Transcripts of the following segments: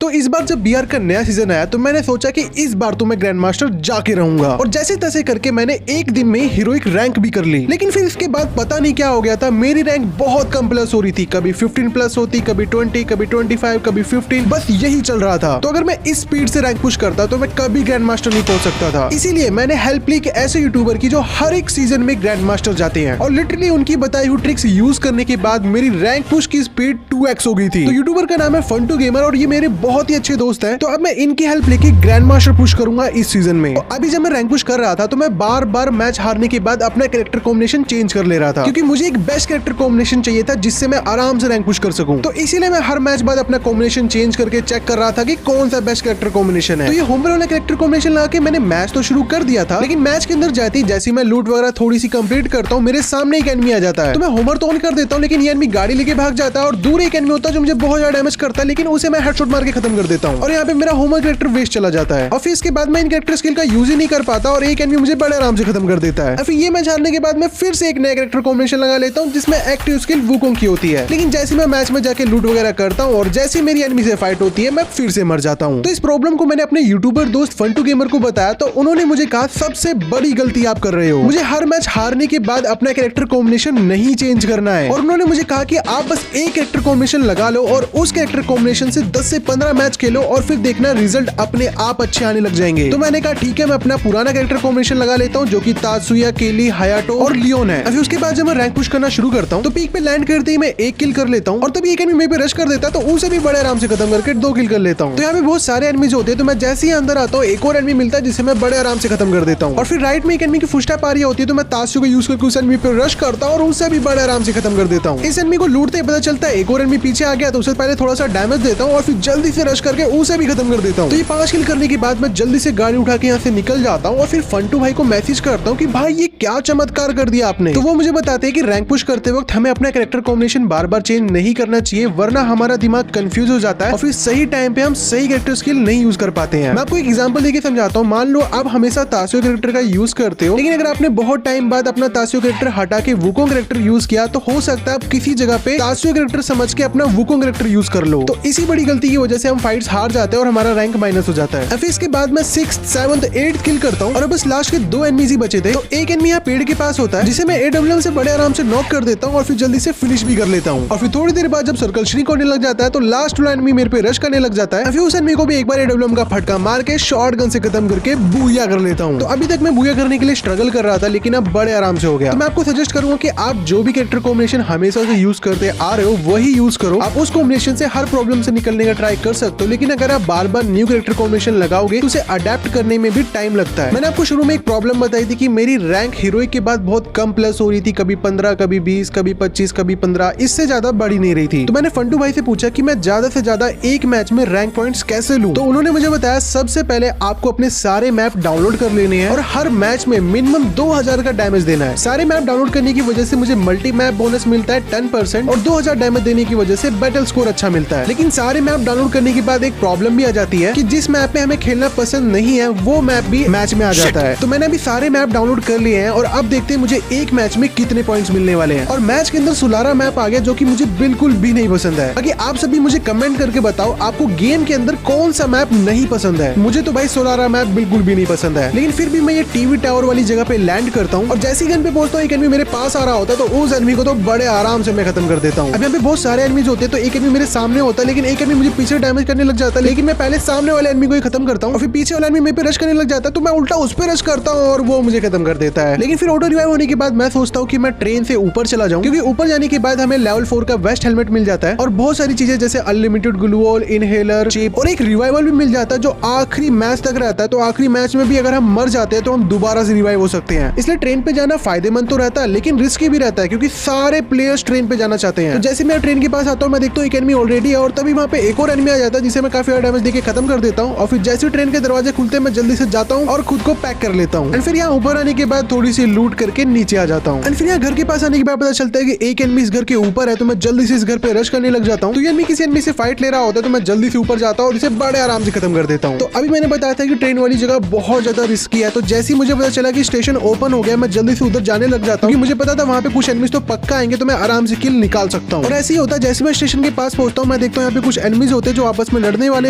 तो इस बार जब बीआर का नया सीजन आया तो मैंने सोचा कि इस बार तो मैं ग्रैंड मास्टर जाके रहूंगा और जैसे तैसे करके मैंने एक दिन में हीरोइक रैंक भी कर ली। लेकिन फिर इसके बाद पता नहीं क्या हो गया था, मेरी रैंक बहुत कम प्लस हो रही थी, कभी 15 प्लस होती, कभी 20, कभी 25, कभी 15, बस यही चल रहा था। तो अगर मैं इस स्पीड से रैंक पुश करता तो मैं कभी ग्रैंड मास्टर नहीं पहुंच सकता था। इसीलिए मैंने हेल्प ली एक ऐसे यूट्यूबर की जो हर एक सीजन में ग्रैंड मास्टर जाते हैं और लिटरली उनकी बताई हुई ट्रिक्स यूज करने के बाद मेरी रैंक पुश की स्पीड 2x हो गई थी। तो यूट्यूबर का नाम है फन2 गेमर और ये मेरे बहुत ही अच्छे दोस्त हैं। तो अब मैं इनकी हेल्प लेके ग्रैंड मास्टर पुश करूंगा इस सीजन में। और अभी जब मैं रैंक पुश कर रहा था तो मैं बार बार मैच हारने के बाद अपना कैरेक्टर कॉम्बिनेशन चेंज कर ले रहा था, क्योंकि मुझे एक बेस्ट कैरेक्टर कॉम्बिनेशन चाहिए था जिससे मैं आराम से रैंक पुश कर सकूं। तो इसीलिए मैं हर मैच बाद अपना कॉम्बिनेशन चेंज करके चेक कर रहा था कि कौन सा बेस्ट कैरेक्टर कॉम्बिनेशन है। तो ये होमर वाला कैरेक्टर कॉम्बिनेशन लगा के मैंने मैच तो शुरू कर दिया था, लेकिन मैच के अंदर जाती जैसे मैं लूट वगैरह थोड़ी सी कंप्लीट करता हूँ, मेरे सामने एक एनिमी आ जाता है। तो मैं होमर तो ऑन कर देता हूँ, लेकिन ये एनिमी गाड़ी लेके भाग जाता है और दूर एक एनिमी होता है जो मुझे बहुत ज्यादा डैमेज करता है, लेकिन उसे मैं हेडशॉट मार के खत्म कर देता हूँ और यहाँ पे मेरा होमर कैरेक्टर वेस्ट चला जाता है। और फिर इसके बाद मैं इन कैरेक्टर स्किल का यूज ही नहीं कर पाता और एक एनिमी मुझे बड़े आराम से खत्म कर देता है। फिर ये मैच हारने के बाद मैं फिर से एक नया कैरेक्टर कॉम्बिनेशन लगा लेता हूँ जिसमें एक्टिव स्किल वुकोंग की होती है, लेकिन जैसे मैं मैच में जाके लूट वगैरह करता हूँ और जैसे मेरी एनिमी से फाइट होती है मैं फिर से मर जाता हूँ। तो इस प्रॉब्लम को मैंने अपने यूट्यूबर दोस्त फन2 गेमर को बताया तो उन्होंने मुझे कहा सबसे बड़ी गलती आप कर रहे हो, मुझे हर मैच हारने के बाद अपना कैरेक्टर कॉम्बिनेशन नहीं चेंज करना है। और उन्होंने मुझे कहा कि आप बस एक कैरेक्टर कॉम्बिनेशन लगा लो और उस कैरेक्टर कॉम्बिनेशन से 10 से 15 मैच खेलो और फिर देखना रिजल्ट अपने आप अच्छे आने लग जाएंगे। तो मैंने कहा ठीक है, मैं अपना पुराना कैरेक्टर कॉम्बिनेशन लगा लेता हूँ जो कि तात्सुया, केली, हायाटो और लियोन है। अभी उसके बाद जब मैं रैंक पुश करना शुरू करता हूँ तो पीक पे लैंड करते ही मैं एक किल कर लेता हूँ और तभी एक एनिमी मेरे पे रश कर देता है तो उसे भी बड़े आराम से खत्म करके 2 किल कर लेता हूँ। तो यहाँ पे बहुत सारे एनिमीज होते हैं, तो मैं जैसे ही अंदर आता हूँ एक और एनिमी मिलता है जिसे मैं बड़े आराम से खत्म कर देता हूँ। और फिर राइट में एक एनिमी की फुटस्टेप आ रही होती है तो मैं तात्सुया को यूज करके उस एनिमी पे रश करता हूँ और उसे भी बड़े आराम से खत्म कर देता हूँ। इस एनिमी को लूटते ही पता चलता है एक और एनिमी पीछे आ गया तो उसे पहले थोड़ा सा डैमेज देता हूँ और फिर जल्दी से रश करके उसे भी खत्म कर देता हूँ। तो ये 5 किल करने के बाद मैं जल्दी से गाड़ी उठा के यहाँ से निकल जाता हूँ और फिर फन2 भाई को मैसेज करता हूँ कि भाई ये क्या चमत्कार कर दिया आपने। तो वो मुझे बताते हैं कि रैंक पुश करते वक्त हमें अपना कैरेक्टर कॉम्बिनेशन बार बार चेंज नहीं करना चाहिए, वरना हमारा दिमाग कंफ्यूज हो जाता है और फिर सही टाइम पे हम सही कैरेक्टर स्किल नहीं यूज कर पाते हैं। मैं आपको एक एग्जांपल देके समझाता हूँ। मान लो आप हमेशा तात्सुया कैरेक्टर का यूज करते हो, लेकिन अगर आपने बहुत टाइम बाद अपना तात्सुया कैरेक्टर हटा के वुकोंग कैरेक्टर यूज किया तो हो सकता है आप किसी जगह पे तात्सुया कैरेक्टर समझ के अपना वुकोंग कैरेक्टर यूज कर लो। तो इसी बड़ी गलती की वजह से हम फाइट्स हार जाते हैं और हमारा रैंक माइनस हो जाता है। फिर इसके बाद मैं 6th, 7th, 8th किल करता हूँ और बस लास्ट के 2 एनिमीज ही बचे थे। तो एक एनिमी यहाँ पेड़ के पास होता है जिसे मैं AWM से बड़े आराम से नॉक कर देता हूँ और फिर जल्दी से फिनिश भी कर लेता हूँ। और फिर थोड़ी देर बाद जब सर्कल श्रिंक होने लग जाता है तो लास्ट वाला एनिमी मेरे पे रश करने लग जाता है। फिर उस एनिमी को भी एक बार AWM का फटका मार के शॉटगन से खत्म करके बूया कर लेता हूँ। तो अभी तक मैं बूया करने के लिए स्ट्रगल कर रहा था, लेकिन अब बड़े आराम से हो गया। तो मैं आपको सजेस्ट करूंगा कि आप जो भी कैरेक्टर कॉम्बिनेशन हमेशा से यूज करते आ रहे हो वही यूज करो। आप उस कॉम्बिनेशन से हर प्रॉब्लम से निकलने का ट्राई कर सकते हो, लेकिन अगर आप बार बार न्यू कैरेक्टर कॉम्बिनेशन लगाओगे तो उसे अडेप्ट करने में भी टाइम लगता है। मैंने आपको शुरू में एक प्रॉब्लम बताई थी कि मेरी रैंक हीरोइक के बाद बहुत कम प्लस हो रही थी, कभी 15, कभी 20, कभी 25, कभी 15, इससे ज्यादा बढ़ी नहीं रही थी। तो मैंने फन2 भाई से पूछा कि मैं ज्यादा से ज्यादा एक मैच में रैंक पॉइंट्स कैसे लूं। तो उन्होंने मुझे बताया सबसे पहले आपको अपने सारे मैप डाउनलोड कर लेने हैं और हर मैच में मिनिमम 2000 का डैमेज देना है। सारे मैप डाउनलोड करने की वजह से मुझे मल्टी मैप बोनस मिलता है 10% और 2000 डैमेज देने की वजह से बैटल स्कोर अच्छा मिलता है। लेकिन सारे मैप डाउनलोड करने के बाद एक प्रॉब्लम भी आ जाती है कि जिस मैप में हमें खेलना पसंद नहीं है वो मैप भी मैच में आ जाता है। तो मैंने अभी सारे मैप डाउनलोड कर लिए हैं और अब देखते हैं मुझे एक मैच में कितने पॉइंट्स मिलने वाले हैं। और मैच के अंदर सुलारा मैप आ गया जो कि मुझे बिल्कुल भी नहीं पसंद है। बाकी आप सभी मुझे कमेंट करके बताओ आपको गेम के अंदर कौन सा मैप नहीं पसंद है। मुझे तो भाई सुलारा मैप बिल्कुल भी नहीं पसंद है, लेकिन फिर भी मैं ये टीवी टावर वाली जगह पे लैंड करता हूँ और जैसी गन पे पहुंचता हूँ एक एनिमी मेरे पास आ रहा होता है तो उस एनिमी को तो बड़े आराम से मैं खत्म कर देता हूँ। अब यहाँ पे बहुत सारे एनिमीज होते हैं तो एक एनिमी मेरे सामने होता है, लेकिन एक एनिमी मुझे पीछे डैमेज करने लग जाता है, लेकिन मैं पहले सामने वाले एनिमी को ही खत्म करता हूँ और फिर पीछे वाला एनिमी मेरे पे रश करने लग जाता है तो मैं उल्टा उस पे रश करता हूँ और वो मुझे खत्म कर देता है। लेकिन फिर ऑटो रिवाइव होने के बाद मैं सोचता हूँ कि मैं ट्रेन से ऊपर चला जाऊँ, क्योंकि ऊपर जाने के बाद हमें लेवल 4 का वेस्ट हेलमेट मिल जाता है और बहुत सारी चीजें जैसे अनलिमिटेड ग्लूवॉल, इनहेलर, चिप और एक रिवाइवल भी मिल जाता है जो आखिरी मैच तक रहता है। तो आखिरी मैच में भी अगर हम मर जाते हैं तो हम दोबारा से रिवाइव हो सकते हैं। इसलिए ट्रेन पे जाना फायदेमंद तो रहता है लेकिन रिस्की भी रहता है, क्योंकि सारे प्लेयर्स ट्रेन पे जाना चाहते हैं। तो जैसे मैं ट्रेन के पास आता हूँ मैं देखता हूँ एक एनिमी ऑलरेडी है और तभी वहाँ पे एक और एनिमी आ जाता है जिसे मैं काफी ज्यादा डैमेज देके खत्म कर देता हूँ। और फिर जैसे ट्रेन के दरवाजे खुलते हैं मैं जल्दी से जाता हूँ और खुद को पैक कर लेता हूँ। एंड फिर यहाँ ऊपर आने के बाद थोड़ी सी लूट करके नीचे आ जाता हूँ। एंड फिर यहाँ घर के पास आने के बाद पता चलता है कि एक एनिमी इस घर के ऊपर है तो मैं जल्दी से इस घर पे रश करने लग जाता हूँ। तो ये एनिमी किसी एनिमी से फाइट ले रहा होता है तो मैं जल्दी से ऊपर जाता हूँ और इसे बड़े आराम से खत्म कर देता हूँ। तो अभी मैंने बताया था कि ट्रेन वाली जगह बहुत ज्यादा रिस्की है, तो जैसे ही मुझे पता चला कि स्टेशन ओपन हो गया मैं जल्दी से उधर जाने लग जाता हूँ, क्योंकि मुझे पता था वहाँ पे कुछ एनिमीज तो पक्का आएंगे तो मैं आराम से किल निकाल सकता हूँ। और ऐसे ही होता है, जैसे मैं स्टेशन के पास पहुंचता हूँ मैं देखता हूँ यहाँ पे कुछ एनिमीज होते हैं जो आपस में लड़ने वाले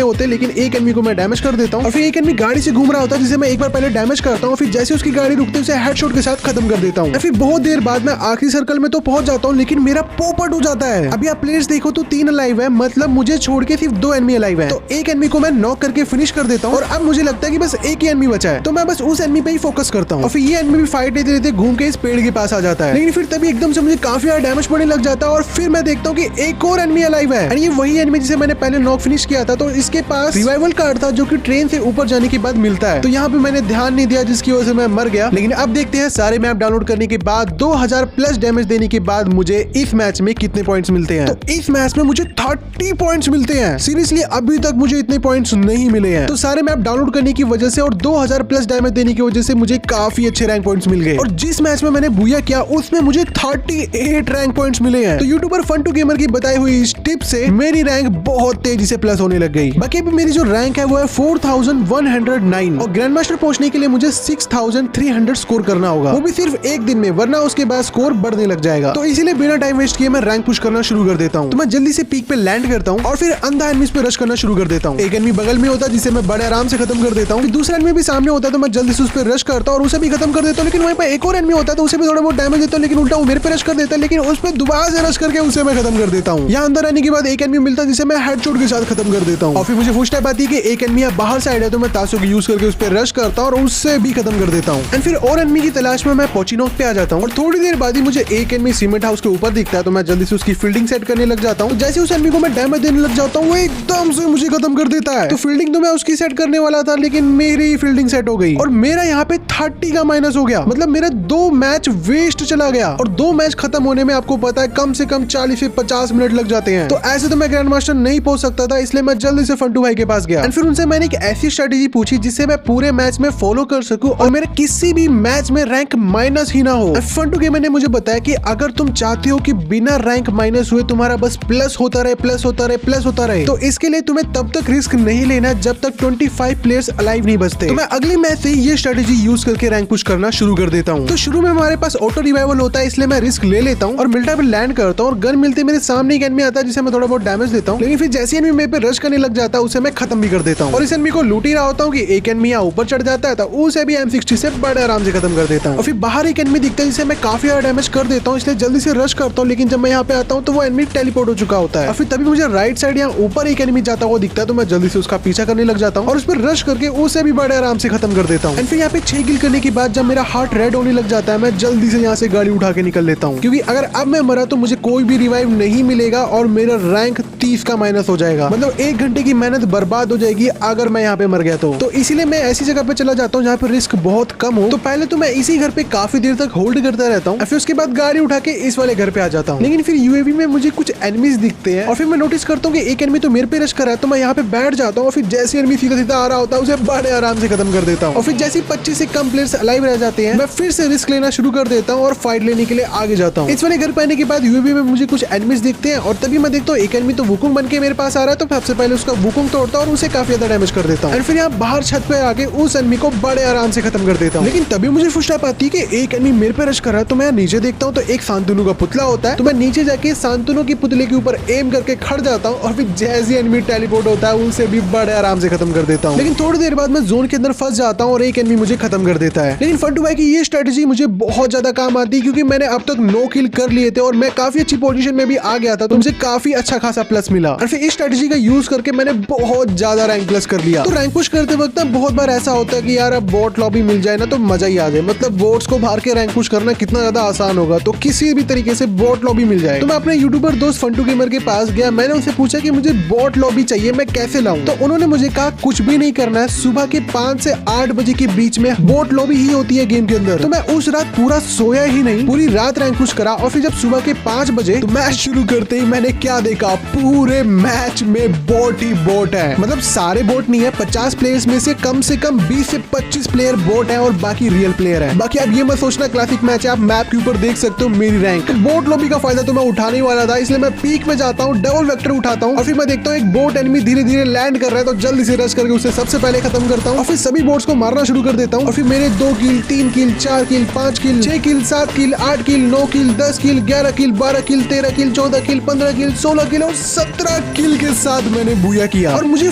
होते हैं, लेकिन एक एनिमी को मैं डैमेज कर देता हूँ और फिर एक एनिमी गाड़ी से घूम रहा होता है जिसे मैं एक बार पहले डैमेज करता हूँ, फिर जैसे उसकी गाड़ी रुकती है उसे हेडशॉट के साथ खत्म कर देता हूँ। फिर बहुत देर बाद मैं आखिरी सर्कल में तो पहुंच जाता हूँ, लेकिन मेरा पोपट हो जाता है। अभी आप प्लेयर्स देखो तो 3 अलाइव है, मतलब मुझे छोड़ के सिर्फ 2 एनिमी अलाइव है। तो एक एनिमी को मैं नॉक करके फिनिश कर देता हूँ और अब मुझे लगता है कि बस एक ही एनिमी बचा है, तो मैं बस उस एनिमी पे ही फोकस करता हूँ और फिर ये एनिमी भी फाइट लेते लेते घूम के इस पेड़ के पास आ जाता है। लेकिन फिर तभी एकदम से मुझे काफी ज्यादा डैमेज पड़ने लग जाता है और फिर मैं देखता हूँ कि एक और एनिमी अलाइव है और ये वही एनिमी जिसे मैंने पहले नॉक फिनिश किया था। तो इसके पास रिवाइवल कार्ड था जो कि ट्रेन से ऊपर जाने के बाद मिलता है, तो यहाँ पे मैंने ध्यान नहीं दिया जिसकी वजह से मैं मर गया। लेकिन अब देखते हैं सारे मैप डाउनलोड करने के बाद 2000 प्लस डैमेज देने के बाद मुझे इस मैच में कितने पॉइंट्स मिलते हैं। तो इस मैच में मुझे 30 पॉइंट्स मिलते हैं। सीरियसली अभी तक मुझे इतने पॉइंट्स नहीं मिले हैं। तो सारे मैप डाउनलोड करने की वजह से और 2000 प्लस डैमेज देने की वजह से मुझे काफी अच्छे रैंक पॉइंट्स मिल गए और जिस मैच में मैंने बुया किया उसमें मुझे 38 रैंक पॉइंट्स मिले हैं। तो यूट्यूबर फन2 गेमर की बताई हुई इस टिप से मेरी रैंक बहुत तेजी से प्लस होने लग गई। बाकी अभी मेरी जो रैंक है वो है 4109 और ग्रैंड मास्टर पहुंचने के लिए मुझे 6300 स्कोर करना होगा, वो भी सिर्फ एक दिन में, वरना उसके बाद स्कोर बढ़ने लग जाएगा। तो इसीलिए बिना टाइम वेस्ट किए मैं रैंक पुश करना शुरू कर देता हूँ। तो मैं जल्दी से पीक पे लैंड करता हूँ और फिर अंधा एनिमीज पे रश करना शुरू कर देता हूँ। एक एनिमी बगल में होता है जिसे मैं बड़े आराम से खत्म कर देता हूँ, फिर दूसरा एनिमी भी सामने होता है तो मैं जल्दी से उस पर रश करता हूँ और उसे भी खत्म कर देता हूँ। लेकिन वहीं पर एक और एनिमी होता है तो उसे भी थोड़ा बहुत डैमेज देता हूँ, लेकिन उल्टा वो मेरे पे रश कर देता है, लेकिन उस पर दोबारा से रश करके उसे मैं खत्म कर देता हूँ। यहाँ अंदर आने के बाद एक एनिमी मिलता है जिसे मैं हेडशॉट के साथ खत्म कर देता हूँ और फिर मुझे फुटस्टेप आती है कि एक एनिमी बाहर साइड है, तो मैं ताशो की यूज करके उस पर रश करता हूँ और उससे भी खत्म कर देता हूँ। एंड फिर और एनिमी की तलाश में मैं पोचिनोक पे आ जाता हूँ और थोड़ी देर बाद ही मुझे एक एनिमी सीमेंट हाउस के ऊपर दिखता है, तो मैं जल्दी से उसकी फील्डिंग सेट करने लग जाता हूँ। जैसे उस एनिमी को मैं डैमेज देने लग जाता हूँ वो एकदम से मुझे खत्म कर देता है। तो फील्डिंग तो मैं उसकी सेट करने वाला था, लेकिन मेरी फील्डिंग सेट हो गई और मेरा यहाँ पे 30 का माइनस हो गया, मतलब मेरा 2 मैच वेस्ट चला गया और 2 मैच खत्म होने में आपको पता है कम से कम 40 से 50 मिनट लग जाते हैं। तो ऐसे तो मैं ग्रैंड मास्टर नहीं पहुंच सकता था, इसलिए मैं जल्दी से फन2 भाई के पास गया और फिर उनसे मैंने एक ऐसी स्ट्रेटेजी पूछी जिससे मैं पूरे मैच में फॉलो कर सकूं और मेरे किसी भी मैच में रैंक माइनस ही ना हो। फन2 गेमर ने मुझे बताया कि अगर तुम चाहते हो कि बिना रैंक माइनस हुए तुम्हारा बस प्लस होता रहे, प्लस होता रहे, प्लस होता रहे, तो इसके लिए तुम्हें तब तक रिस्क नहीं लेना जब तक 25 प्लेयर्स अलाइव नहीं बचते। तो मैं अगली मैच से ये स्ट्रेटेजी यूज करके रैंक पुश करना शुरू कर देता हूँ। तो शुरू में हमारे पास ऑटो रिवाइवल होता है, इसलिए मैं रिस्क ले लेता हूँ और मिल्टा पे लैंड करता हूँ और गन मिलते मेरे सामने एक एनिमी आता है जिसे मैं थोड़ा बहुत डैमेज देता हूँ, लेकिन फिर जैसे एनिमी मेरे पे रश करने लग जाता है उसे मैं खत्म भी कर देता हूँ और इस एनिमी को लूट ही रहा होता हूँ कि एक एनिमी यहाँ ऊपर चढ़ जाता है तो उसे भी M60 से बड़े आराम से खत्म कर देता हूँ और फिर बाहर एक एनिमी दिखता है जिसे मैं काफी ज्यादा डैमेज कर देता हूँ, इसलिए जल्दी से रश करता हूँ। लेकिन जब मैं यहाँ पे आता हूँ तो वो एनिमी टेलीपोर्ट हो चुका होता है और फिर तभी मुझे राइट साइड यहाँ ऊपर एक एनिमी जाता हुआ दिखता है, तो मैं जल्दी से उसका पीछा करने लग जाता हूँ और उस पर रश करके उसे भी बड़े आराम से खत्म कर देता हूँ। एंड फिर यहाँ पे 6 किल करने के बाद जब मेरा हार्ट रेड होने लग जाता है मैं जल्दी से यहाँ से गाड़ी उठा के निकल लेता हूँ, क्योंकि अगर अब मैं मरा तो मुझे कोई भी रिवाइव नहीं मिलेगा और मेरा रैंक 30 का माइनस हो जाएगा, मतलब 1 घंटे की मेहनत बर्बाद हो जाएगी अगर मैं यहाँ पे मर गया तो इसीलिए मैं ऐसी जगह पे चला जाता हूँ जहाँ पे रिस्क बहुत कम हो। तो पहले तो मैं इसी घर पे काफी देर तक होल्ड करता रहता हूँ, फिर उसके बाद गाड़ी उठा के इस वाले घर पे आ जाता हूँ। लेकिन फिर यूएवी में मुझे कुछ एनिमीज दिखते हैं और फिर मैं नोटिस करता हूँ कि एक एनिमी तो मेरे पे रश कर रहा है, तो मैं यहाँ पे बैठ जाता हूँ और फिर जैसे एनिमी सीधा सीधा आ रहा होता है उसे बड़े आराम से खत्म कर देता हूँ और फिर जैसे 25 से कम प्लेयर्स अलाइव रह जाते हैं मैं फिर से रिस्क लेना शुरू कर देता हूँ और फाइट लेने के लिए आगे जाता हूँ। इस वाले घर पे आने के बाद यूएवी में मुझे कुछ एनिमीज दिखते हैं और तभी मैं देखता हूँ एक एनिमी तो वुकुंग बन के मेरे पास आ रहा है, तो सबसे पहले उसका वुकुंग तोड़ता हूँ और उसे काफी ज्यादा डैमेज कर देता हूँ और फिर यहाँ बाहर छत पे आके उस एनिमी को बड़े आराम से खत्म कर देता हूँ। लेकिन तभी मुझे फुटस्टेप आती है कि एक एनिमी मेरे पे रश कर रहा है, तो मैं नीचे देखता हूँ तो एक शांतनु का पुतला होता है, तो मैं नीचे जाके शांतनु की पुतले के ऊपर एम करके खड़ जाता हूँ और फिर जैसे एनिमी टेलीपोर्ट होता है उसे भी बड़े आराम से खत्म कर देता हूँ। लेकिन थोड़ी देर बाद मैं जोन के अंदर फंस जाता हूँ और एक एनिमी मुझे खत्म कर देता है। लेकिन फन2 भाई की ये स्ट्रेटेजी मुझे बहुत ज्यादा काम आती है, क्योंकि मैंने अब तक 9 किल कर लिए थे और मैं काफी अच्छी पोजीशन में भी आ गया था, तो मुझे काफी अच्छा खासा प्लस मिला और फिर इस स्ट्रेटेजी का यूज करके मैंने बहुत ज्यादा रैंक प्लस कर लिया। तो रैंक पुश करते वक्त ना बहुत बार ऐसा होता है कि यार अब बोट लॉबी मिल जाए ना तो मजा ही आ जाए, मतलब बोट्स को बाहर के रैंक पुश करना कितना ज्यादा आसान होगा, तो किसी भी तरीके से बोट लॉबी मिल जाए। तो मैं अपने यूट्यूबर दोस्त फन2 गेमर के पास गया, मैंने उनसे पूछा कि मुझे बोट लॉबी चाहिए, मैं कैसे लाऊं? तो उन्होंने मुझे कहा कुछ भी नहीं करना है, सुबह के 5 से 8 बजे के बीच में बोट लॉबी ही होती है गेम के अंदर। तो मैं उस रात पूरा सोया ही नहीं, पूरी रात रैंक पुश करा और फिर जब सुबह के 5 बजे तो मैच शुरू करते ही मैंने क्या देखा, पूरे मैच में बोट ही बोट है, मतलब सारे बोट नहीं है, 50 प्लेयर्स में से कम 20 से 25 प्लेयर बोट है और बाकी रियल प्लेयर है। बाकी आप ये मत सोचना क्लासिक मैच है, आप मैप के ऊपर देख सकते हो मेरी रैंक। तो बोट लॉबी का फायदा तो मैं उठाने ही वाला था, इसलिए मैं पीक में जाता हूँ, डबल वेक्टर उठाता हूँ और फिर मैं देखता हूँ एक बोट एनिमी धीरे धीरे लैंड कर रहा है, तो जल्दी से रश करके उसे सबसे पहले खत्म करता हूँ और फिर सभी बोट्स को मारना शुरू कर देता हूँ और फिर मेरे 2 किल 3 किल 4 किल 5 किल 6 किल 7 किल 8 किल 9 किल 10 किल 11 किल 12 किल 13 किल 14 किल 15 किल 16 किल और 17 किल के साथ मैंने बूया किया और मुझे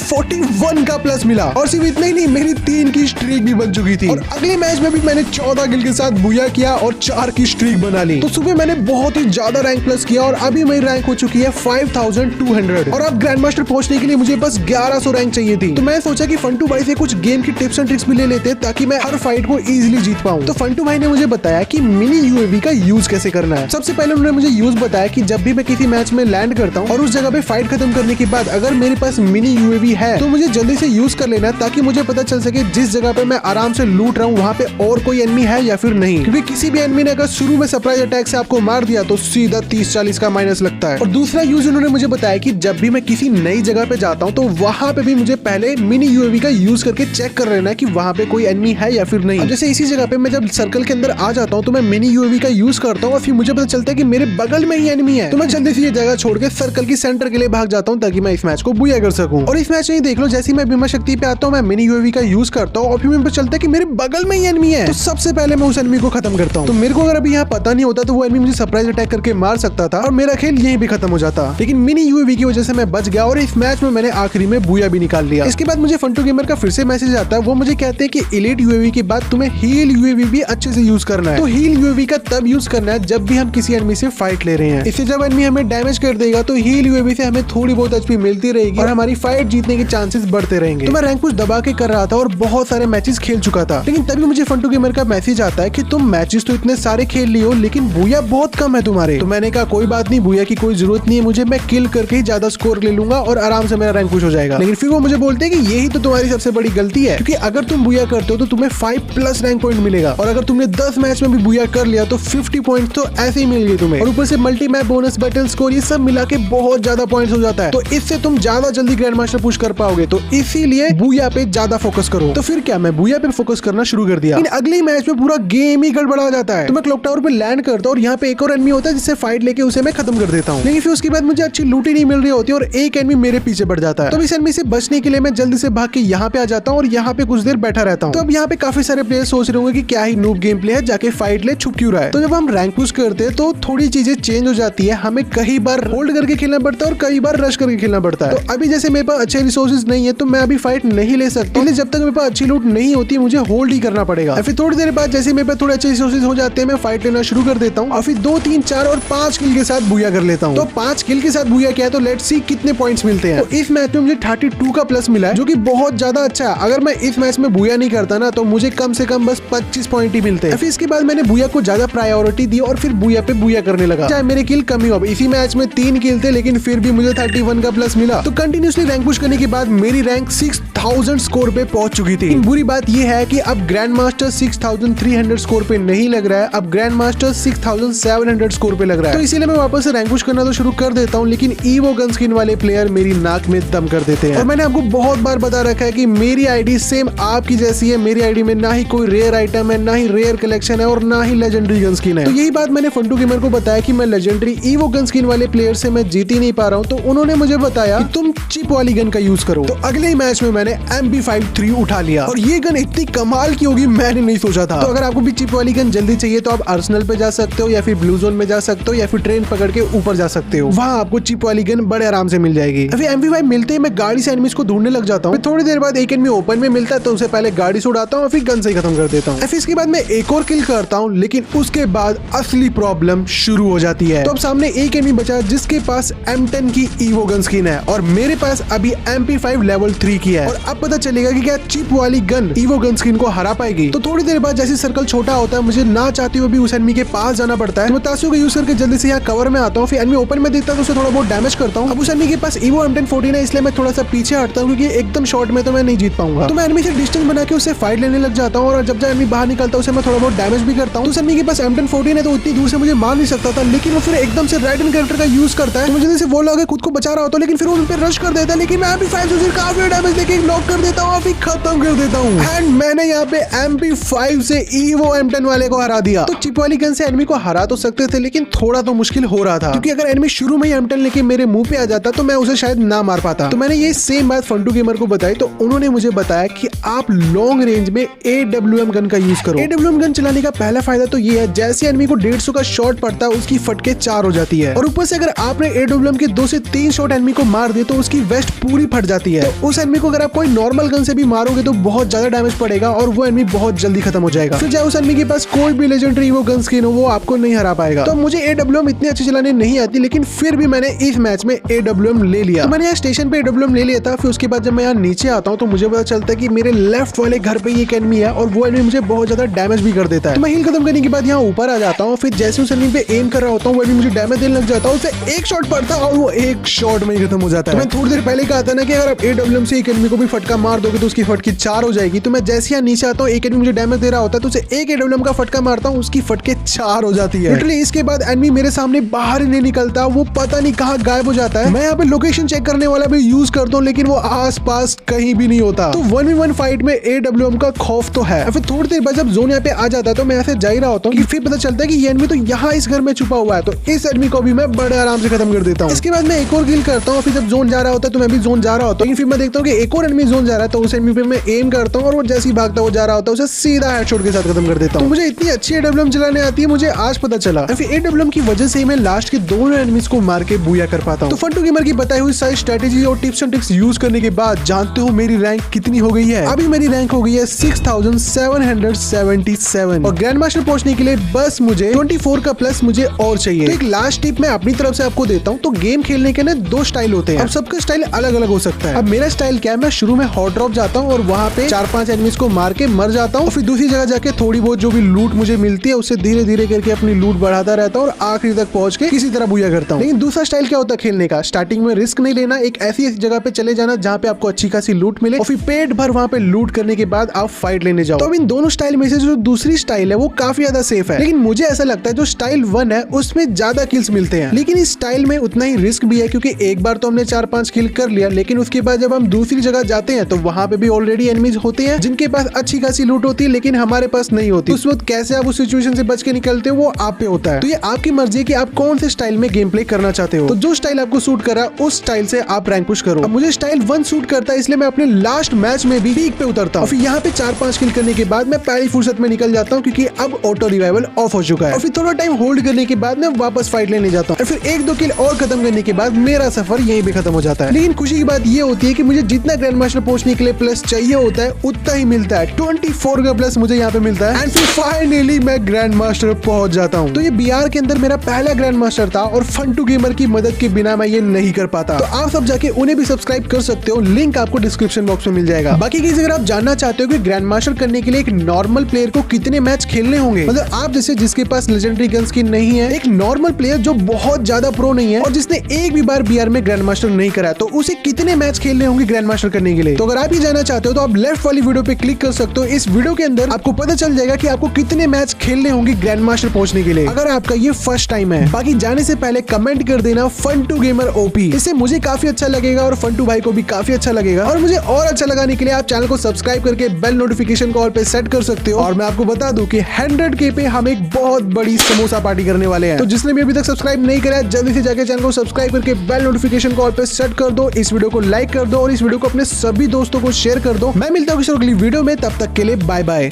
41 का प्लस मिला। और सिर्फ इतना ही नहीं, मेरी 3 की स्ट्रीक भी बन चुकी थी और अगले मैच में भी मैंने 14 किल के साथ बूया किया और 4 की स्ट्रीक बना ली। तो सुबह मैंने बहुत ही ज्यादा रैंक प्लस किया और अभी मेरी रैंक हो चुकी है 5200 और अब ग्रैंड मास्टर पहुंचने के लिए मुझे बस 1100 रैंक चाहिए थी। तो मैं सोचा कि फंटू भाई से कुछ गेम की टिप्स एंड ट्रिक्स भी ले लेते ताकि मैं हर फाइट को इजीली जीत पाऊं। तो फंटू भाई ने मुझे बताया कि मिनी यूएवी का यूज कैसे करना है। सबसे पहले उन्होंने मुझे यूज बताया कि जब भी मैं किसी मैच में लैंड करता हूँ और उस जगह पे फाइट खत्म करने के बाद अगर मेरे पास मिनी यूएवी है तो मुझे जल्दी से यूज कर लेना ताकि मुझे पता चल सके जिस जगह पे मैं आराम से लूट रहा हूँ वहाँ पे और कोई एनिमी है या फिर नहीं, क्योंकि किसी भी एनिमी ने अगर शुरू में सरप्राइज अटैक से आपको मार दिया तो सीधा 30-40 का माइनस लगता है। और दूसरा यूज उन्होंने मुझे बताया कि जब भी मैं किसी नई जगह पे जाता हूँ तो वहाँ पे भी मुझे पहले मिनी यूएवी का यूज करके चेक कर लेना है कि वहाँ पे कोई एनिमी है या फिर नहीं। जैसे इसी जगह पे मैं जब सर्कल के अंदर आ जाता हूँ तो मैं मिनी यूएवी का यूज करता हूँ और फिर मुझे पता चलता है कि मेरे बगल में ही एनिमी है, तो मैं जल्दी से ये जगह छोड़ के सर्कल की सेंटर के लिए भाग जाता हूँ ताकि मैं इस मैच को बुया कर सकूं। और इस मैच में देख लो, जैसे मैं बीमा शक्ति पे आता हूँ मैं मिनी यूएवी का यूज करता हूँ और फिर मुझे पता चलता है कि मेरे बगल में ही एनिमी है, तो सबसे पहले मैं उस एनिमी को खत्म करता हूँ। तो मेरे को अगर अभी यहाँ पता नहीं होता तो वो एनिमी मुझे सरप्राइज अटैक करके मार सकता था और मेरा खेल यहीं भी खत्म हो जाता, लेकिन मिनी यूएवी की वजह से मैं बच गया और इस मैच में मैंने आखिरी में बुया भी निकाल लिया। इसके बाद मुझे फंटू गेमर का फिर से मैसेज आता है, वो मुझे कहते हैं कि एलीट यूएवी के बाद तुम्हें हील यूएवी भी अच्छे से यूज करना है। तो हील यूएवी का तब यूज करना है जब भी हम किसी एनिमी से फाइट ले रहे हैं। इससे जब एनिमी हमें डैमेज कर देगा तो हील यूएवी से हमें थोड़ी बहुत एचपी मिलती रहेगी और हमारी फाइट जीतने के चांसेस बढ़ते रहेंगे। तो मैं रैंक पुश दबा के कर रहा था और बहुत सारे मैचेस खेल चुका था, लेकिन तभी मुझे फंटू गेमर का मैसेज आता है कि तुम मैचेस तो इतने सारे खेल लियो लेकिन बूया बहुत कम है तुम्हारे। तो मैंने कहा कोई बात नहीं, बूया की कोई जरूरत नहीं है मुझे, मैं किल करके ही ज्यादा स्कोर ले लूंगा और आराम से मेरा रैंक पुश हो जाएगा। लेकिन फिर वो मुझे बोलते हैं कि यही तो तुम्हारी सबसे बड़ी गलती है, क्योंकि अगर तुम बूया करते हो तो तुम्हें 5+ रैंक पॉइंट मिलेगा और अगर तुमने 10 मैच में भी बूया कर लिया तो 50 पॉइंट तो ऐसे ही मिल गए तुम्हें, और ऊपर से multi map bonus battle score ये सब मिला के बहुत ज्यादा पॉइंट्स हो जाता है। तो इससे तुम ज्यादा जल्दी ग्रैंड मास्टर पुश कर पाओगे, तो इसीलिए बूया पे ज्यादा फोकस करो। तो फिर क्या, मैं बूया पे फोकस करना शुरू कर दिया। लेकिन अगले मैच में पूरा गेम ही गड़बड़ा जाता है। तो मैं क्लॉक टावर पे लैंड करता हूँ और यहाँ पे एक और एनिमी होता है जिससे फाइट लेके उसे मैं खत्म कर देता हूँ, लेकिन फिर उसके बाद मुझे अच्छी लूट ही नहीं मिल रही होती और एक एनिमी मेरे पीछे बढ़ जाता है। तो इस एनिमी से बचने के लिए मैं जल्दी से भाग के यहाँ पे आ जाता हूँ और यहाँ पे कुछ देर बैठा रहता हूँ। तो अब यहाँ पे काफी सारे प्लेयर सोच रहे होंगे कि क्या ही नूब गेम प्ले है, जाके फाइट ले, छुप क्यों रहा है। तो जब हम रैंक पुश करते हैं तो थोड़ी चीजें चेंज हो जाती है, हमें कई बार होल्ड करके खेलना पड़ता है और कई बार रश करके खेलना पड़ता है। तो अभी जैसे मेरे पास अच्छे रिसोर्सेज नहीं है तो मैं अभी फाइट नहीं ले सकता, इसलिए जब तक मेरे पास अच्छी लूट नहीं होती मुझे होल्ड ही करना पड़ेगा। फिर थोड़ी देर बाद जैसे मेरे पास थोड़े अच्छे रिसोर्सेज हो जाते हैं मैं फाइट लेना शुरू कर देता हूँ और फिर 2, 3, 4 और 5 किल के साथ बूया कर लेता हूँ। तो 5 किल के साथ बूया किया है तो लेट्स सी कितने पॉइंट्स मिलते हैं। तो इस मैच में मुझे 32 का प्लस मिला है, जो कि बहुत ज्यादा अच्छा है। अगर मैं इस मैच में बूया नहीं करता ना तो मुझे कम से कम बस 25 पॉइंट ही मिलते हैं। फिर इसके बाद मैंने बूया को ज्यादा प्रायोरिटी दी और फिर बूया पे बूया करने लगा, चाहे मेरे किल कम ही हो। इसी मैच में 3 किल थे लेकिन फिर भी मुझे 31 का प्लस मिला। तो कंटिन्यूसली रैंक पुश करने के बाद मेरी रैंक 6000 स्कोर पे पहुंच चुकी थी। बुरी बात यह है कि अब ग्रैंड मास्टर 6300 स्कोर पे नहीं लग रहा है, अब ग्रैंड मास्टर 6700 स्कोर पे लग रहा है। तो इसीलिए मैं वापस से रैंक पुश करना तो शुरू कर देता हूँ, लेकिन ईवो गन स्किन वाले प्लेयर मेरी नाक में दम कर देते हैं। और मैंने आपको बहुत बार बता रखा है कि मेरी आईडी सेम आपकी जैसी है, मेरी आईडी में ना ही कोई रेयर आइटम है, ना ही रेयर कलेक्शन है और ना ही लेजेंडरी गन स्किन है। तो यही बात मैंने फंटू गेमर को बताया कि मैं लेजेंडरी ईवो गन स्किन वाले प्लेयर से मैं जीत ही नहीं पा रहा हूँ। तो उन्होंने मुझे बताया कि तुम चिप वाली गन का यूज करो। तो अगले ही मैच में मैंने MP53 उठा लिया और ये गन इतनी कमाल की होगी मैंने नहीं सोचा था। तो अगर आपको भी चिप वाली गन जल्दी चाहिए तो आप आर्सेनल पे जा सकते हो या फिर ब्लू जोन में जा सकते हो या फिर ट्रेन पकड़ के ऊपर जा सकते हो, वहाँ आपको चिप वाली गन बड़े आराम से मिल जाएगी। अभी MP5 मिलते ही मैं गाड़ी से एनिमीज को ढूंढने लग जाता हूँ। थोड़ी देर बाद एक एनिमी ओपन में मिलता है तो उसे पहले गाड़ी से उड़ाता हूँ और फिर गन से ही खत्म कर देता हूँ। फिर इसके बाद मैं एक और किल करता हूँ, लेकिन उसके बाद असली प्रॉब्लम शुरू हो जाती है। तो अब सामने एक एनिमी बचा जिसके पास M10 की ईवो गन स्किन है और मेरे पास अभी MP5 लेवल 3 की है। और अब पता चलेगा कि क्या चिप वाली गन ईवो गन स्किन को हरा पाएगी। तो थोड़ी देर बाद जैसे सर्कल छोटा होता है मुझे ना चाहते हुए भी उस एनिमी के पास जाना पड़ता है। तो मैं तासु का यूज करके जल्दी से यहाँ कवर में आता हूँ, फिर एनिमी ओपन में देखता हूँ तो उसे थोड़ा बहुत डैमेज करता हूँ। अब उस एनिमी के पास ईवो M1014 है इसलिए मैं थोड़ा सा पीछे हटता हूँ क्योंकि एकदम शॉर्ट में तो मैं नहीं जीत पाऊंगा। तो मैं एनिमी से डिस्टेंस बना के उससे फाइट लेने लग जाता हूँ और जब एनिमी बाहर निकलता है उसे मैं थोड़ा बहुत डैमेज भी करता हूँ। तो उस एनिमी के पास M1014 है तो उतनी दूर से मुझे मार नहीं सकता था, लेकिन वो फिर एकदम से राइडन कैरेक्टर का यूज करता है। तो मुझे जैसे वो लगे खुद को बचा रहा होता, लेकिन फिर वो उन पे रश कर देता है, लेकिन मैं MP5 से काफी डैमेज देके नॉक कर देता हूँ और फिर खत्म कर देता हूँ। एंड मैंने यहाँ पे MP5 से ईवो M10 वाले को हरा दिया। तो चिप वाली गन से एनिमी को हरा तो सकते थे, लेकिन थोड़ा तो मुश्किल हो रहा था क्योंकि अगर एनिमी शुरू में ही M10 लेके मेरे मुंह पे आ जाता तो मैं उसे शायद ना मार पाता। तो मैंने ये सेम बात फंटू गेमर को बताई तो उन्होंने मुझे बताया कि आप लॉन्ग रेंज में AWM गन का यूज करो। AWM गन चलाने का पहला फायदा तो ये है जैसे एनिमी को 150 का शॉट पड़ता है उसकी फटके 4 हो जाती है, और ऊपर से अगर आपने AWM के 2 से 3 शॉट एनिमी को मार दे तो उसकी वेस्ट पूरी फट जाती है। तो उस एनिमी को अगर आप कोई नॉर्मल गन से भी मारोगे तो बहुत ज्यादा डैमेज पड़ेगा और वो एनिमी बहुत जल्दी खत्म हो जाएगा। फिर चाहे उस एनिमी के पास कोई भी लेजेंडरी वो गन स्किन हो, वो आपको नहीं हरा पाएगा। तो मुझे AWM इतनी अच्छी चलाने नहीं आती, लेकिन फिर भी मैंने इस मैच में AWM ले लिया। तो मैंने यहाँ स्टेशन पे AWM ले लिया था। फिर उसके बाद जब मैं यहाँ नीचे आता हूँ तो मुझे पता चलता है कि मेरे लेफ्ट वाले घर पे एक एनिमी है और वो एनिमी मुझे बहुत ज्यादा डैमेज भी कर देता है। तो मैं हील खत्म करने के बाद यहाँ ऊपर आ जाता हूँ। फिर जैसे उस एनिमी पे एम कर रहा होता हूँ वो एनिमी मुझे डैमेज देने लग जाता है। उसे एक शॉट पड़ता है और वो एक शॉट में ही खत्म हो जाता है। तो मैं थोड़ी देर पहले कहा था ना कि अगर आप AWM से एक एनिमी को भी फटका मार दोगे तो उसकी फटकी 4 हो जाएगी। तो मैं जैसे यहाँ नीचे आता हूँ, एक एनिमी मुझे डैमेज दे रहा होता है तो उसे एक AWM का फटका मारता हूँ, उसकी फटके 4 हो जाती है। लिटरली इसके बाद एनिमी मेरे सामने बाहर ही नहीं निकलता, वो पता नहीं कहाँ गायब हो जाता है। मैं यहाँ पे लोकेशन चेक करने वाला भी यूज करता हूँ, लेकिन वो आस पास कहीं भी नहीं होता। तो 1v1 फाइट में AWM का खौफ तो है। फिर थोड़ी देर बाद जब जोन यहाँ पे आ जाता है तो मैं ऐसे जा ही रहा होता हूँ, फिर पता चलता है कि ये एनिमी तो यहाँ इस घर में छुपा हुआ है। तो इस एनिमी को भी मैं बड़े आराम से खत्म कर देता हूँ। इसके बाद मैं एक और किल करता हूँ। फिर जब जोन जा रहा होता है तो मैं भी जोन जा रहा होता हूँ। फिर मैं देखता हूँ कि एक और एनिमी जोन जा रहा है तो उस एनिमी पे मैं एम करता हूँ और वो जैसे ही भागता हुआ जा रहा होता है उसे सीधा हेडशॉट के साथ खत्म कर देता हूँ। तो मुझे इतनी अच्छी AWM चलाने आती है, मुझे आज पता चला। फिर AWM की वजह से मैं लास्ट के दोनों एनिमीज को मार के बूया कर पाता हूँ। तो फन टू गेमर की बताई हुई सारी स्ट्रेटेजी और टिप्स एंड ट्रिक्स यूज करने के बाद जानते हो मेरी रैंक कितनी हो गई है? अभी मेरी रैंक हो गई है 6777 और ग्रैंड मास्टर पहुंचने के लिए बस मुझे 24 का प्लस मुझे और चाहिए। तो एक लास्ट टिप मैं अपनी तरफ से आपको देता हूँ। तो गेम खेलने के ना 2 स्टाइल होते हैं। अब सबका स्टाइल अलग अलग हो सकता है। अब मेरा स्टाइल क्या है, मैं शुरू में हॉट ड्रॉप जाता हूँ और वहाँ पे 4-5 एनिमीज को मार के मर जाता हूँ। फिर दूसरी जगह जाके थोड़ी बहुत जो भी लूट मुझे मिलती है उससे धीरे धीरे करके अपनी लूट बढ़ाता रहता हूँ और आखिरी तक पहुंच के किसी तरह बूया करता हूँ। लेकिन दूसरा स्टाइल क्या होता है खेलने का, स्टार्टिंग में रिस्क नहीं लेना, एक ऐसी जगह पे चले जाना जहाँ पे आपको अच्छी खासी लूट मिले और फिर पेट भर वहाँ पे लूट करने के बाद आप फाइट लेने जाओ। तो अब इन दोनों स्टाइल में से जो दूसरी स्टाइल है वो काफी ज्यादा सेफ है। लेकिन मुझे ऐसा लगता है जो स्टाइल 1 है उसमें ज्यादा किल्स मिलते हैं, लेकिन इस स्टाइल में उतना ही रिस्क भी है क्योंकि एक बार तो हमने 4-5 किल कर लिया, लेकिन उसके बाद जब हम दूसरी जगह जाते हैं तो वहाँ पे भी ऑलरेडी एनिमीज होते हैं जिनके पास अच्छी खासी लूट होती है लेकिन हमारे पास नहीं होती। उस वक्त कैसे आप उस सिचुएशन से बच के निकलते हो वो आप पे होता है। तो ये आपकी मर्जी है कि आप कौन से स्टाइल में गेम प्ले करना चाहते हो। तो जो स्टाइल आपको सूट करा उस स्टाइल से आप रैंक पुश करो। अब मुझे स्टाइल 1 सूट करता है इसलिए मैं अपने लास्ट मैच में भी पीक पे उतरता हूँ। फिर यहाँ पे 4-5 किल करने के बाद मैं पहली फुर्सत में निकल जाता हूँ क्योंकि अब ऑटो रिवाइवल ऑफ हो चुका है। और फिर थोड़ा टाइम होल्ड करने के बाद मैं वापस फाइट लेने जाता हूँ और फिर 1-2 किल और खत्म करने के बाद मेरा सफर यहीं पे खत्म हो जाता है। लेकिन खुशी की बात ये होती है कि मुझे जितना ग्रैंड मास्टर पहुंचने के लिए प्लस चाहिए होता है उतना ही मिलता है। 24 का प्लस मुझे यहाँ पे मिलता है एंड फिर फाइनली मैं ग्रैंड मास्टर पहुंच जाता हूँ। तो ये BR के अंदर मेरा पहला ग्रैंड मास्टर था और फन टू गेमर की मदद के बिना मैं ये नहीं कर पाता। तो आप सब जाके उन्हें भी सब्सक्राइब कर सकते हो, लिंक आपको डिस्क्रिप्शन बॉक्स में मिल जाएगा। बाकी की अगर आप जानना चाहते हो कि ग्रैंड मास्टर करने के लिए एक नॉर्मल प्लेयर को कितने मैच खेलने होंगे, मतलब आप जैसे जिसके पास लेजेंडरी गन स्किन नहीं है, एक नॉर्मल प्लेयर जो बहुत ज्यादा प्रो नहीं है और जिसने एक भी बार BR में ग्रैंड मास्टर नहीं करा, तो उसे कितने मैच खेलने होंगे ग्रैंड मास्टर करने के लिए। तो अगर आप ये जानना चाहते हो तो आप लेफ्ट वाली वीडियो पे क्लिक कर सकते हो। इस वीडियो के अंदर आपको पता चल जाएगा कि आपको कितने मैच खेलने होंगे ग्रैंड मास्टर पहुंचने के लिए, अगर आपका ये फर्स्ट टाइम है। बाकी जाने से पहले कमेंट कर देना फन टू गेमर OP, इससे मुझे काफी अच्छा लगेगा और फन टू भाई को भी काफी अच्छा लगेगा। और मुझे और अच्छा लगाने के लिए आप चैनल को सब्सक्राइब करके बेल नोटिफिकेशन को ऑल पे सेट कर सकते हो। और मैं आपको बता दूं कि 100K पे हम एक बहुत बड़ी समोसा पार्टी करने वाले हैं। तो जिसने भी अभी तक सब्सक्राइब नहीं करा है जल्दी से जाके चैनल को सब्सक्राइब करके बेल नोटिफिकेशन को ऑल पे सेट कर दो, इस वीडियो को लाइक कर दो और इस वीडियो को अपने सभी दोस्तों को शेयर कर दो। मैं मिलता हूँ किसी अगली वीडियो में, तब तक के लिए बाय बाय।